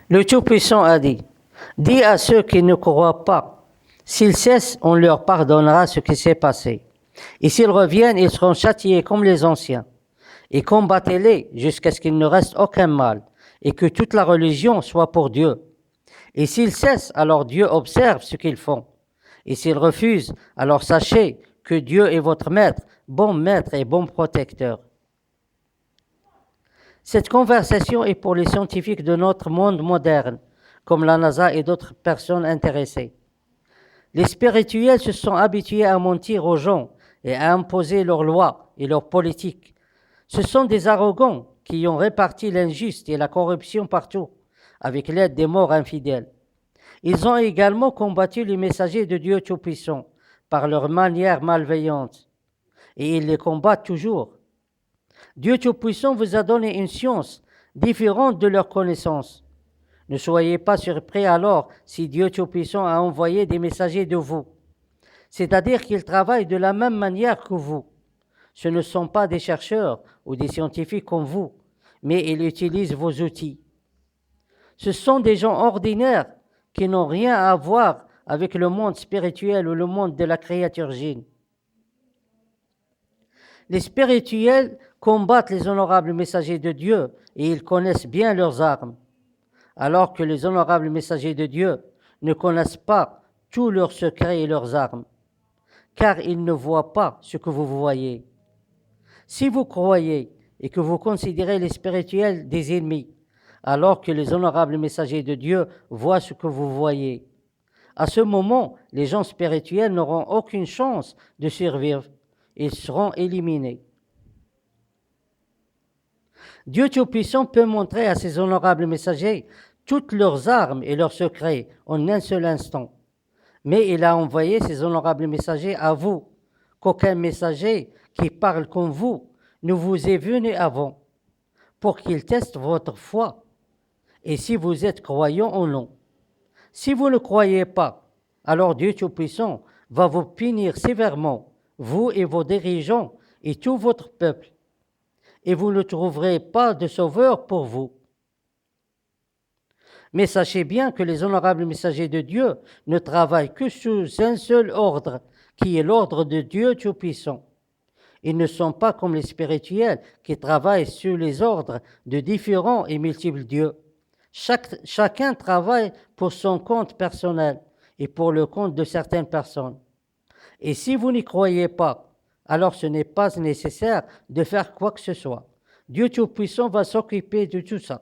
Le Tout-Puissant a dit, « Dis à ceux qui ne croient pas, s'ils cessent, on leur pardonnera ce qui s'est passé. Et s'ils reviennent, ils seront châtiés comme les anciens. Et combattez-les jusqu'à ce qu'il ne reste aucun mal, et que toute la religion soit pour Dieu. Et s'ils cessent, alors Dieu observe ce qu'ils font. Et s'ils refusent, alors sachez que Dieu est votre maître et bon protecteur. » Cette conversation est pour les scientifiques de notre monde moderne, comme la NASA et d'autres personnes intéressées. Les spirituels se sont habitués à mentir aux gens et à imposer leurs lois et leurs politiques. Ce sont des arrogants qui ont réparti l'injuste et la corruption partout, avec l'aide des morts infidèles. Ils ont également combattu les messagers de Dieu Tout-Puissant par leur manière malveillante, et ils les combattent toujours. Dieu Tout-Puissant vous a donné une science différente de leur connaissance. Ne soyez pas surpris alors si Dieu Tout-Puissant a envoyé des messagers de vous, c'est-à-dire qu'ils travaillent de la même manière que vous. Ce ne sont pas des chercheurs ou des scientifiques comme vous, mais ils utilisent vos outils. Ce sont des gens ordinaires qui n'ont rien à voir avec le monde spirituel ou le monde de la créaturgine. Les spirituels combattent les honorables messagers de Dieu et ils connaissent bien leurs armes, alors que les honorables messagers de Dieu ne connaissent pas tous leurs secrets et leurs armes, car ils ne voient pas ce que vous voyez. Si vous croyez et que vous considérez les spirituels des ennemis, alors que les honorables messagers de Dieu voient ce que vous voyez, à ce moment, les gens spirituels n'auront aucune chance de survivre. Ils seront éliminés. Dieu Tout-Puissant peut montrer à ses honorables messagers toutes leurs armes et leurs secrets en un seul instant. Mais il a envoyé ses honorables messagers à vous, qu'aucun messager qui parle comme vous ne vous est venu avant, pour qu'il teste votre foi, et si vous êtes croyant ou non. Si vous ne croyez pas, alors Dieu Tout-Puissant va vous punir sévèrement, vous et vos dirigeants et tout votre peuple, et vous ne trouverez pas de sauveur pour vous. Mais sachez bien que les honorables messagers de Dieu ne travaillent que sous un seul ordre, qui est l'ordre de Dieu Tout-Puissant. Ils ne sont pas comme les spirituels qui travaillent sous les ordres de différents et multiples dieux. Chacun travaille pour son compte personnel et pour le compte de certaines personnes. Et si vous n'y croyez pas, alors ce n'est pas nécessaire de faire quoi que ce soit. Dieu Tout-Puissant va s'occuper de tout ça.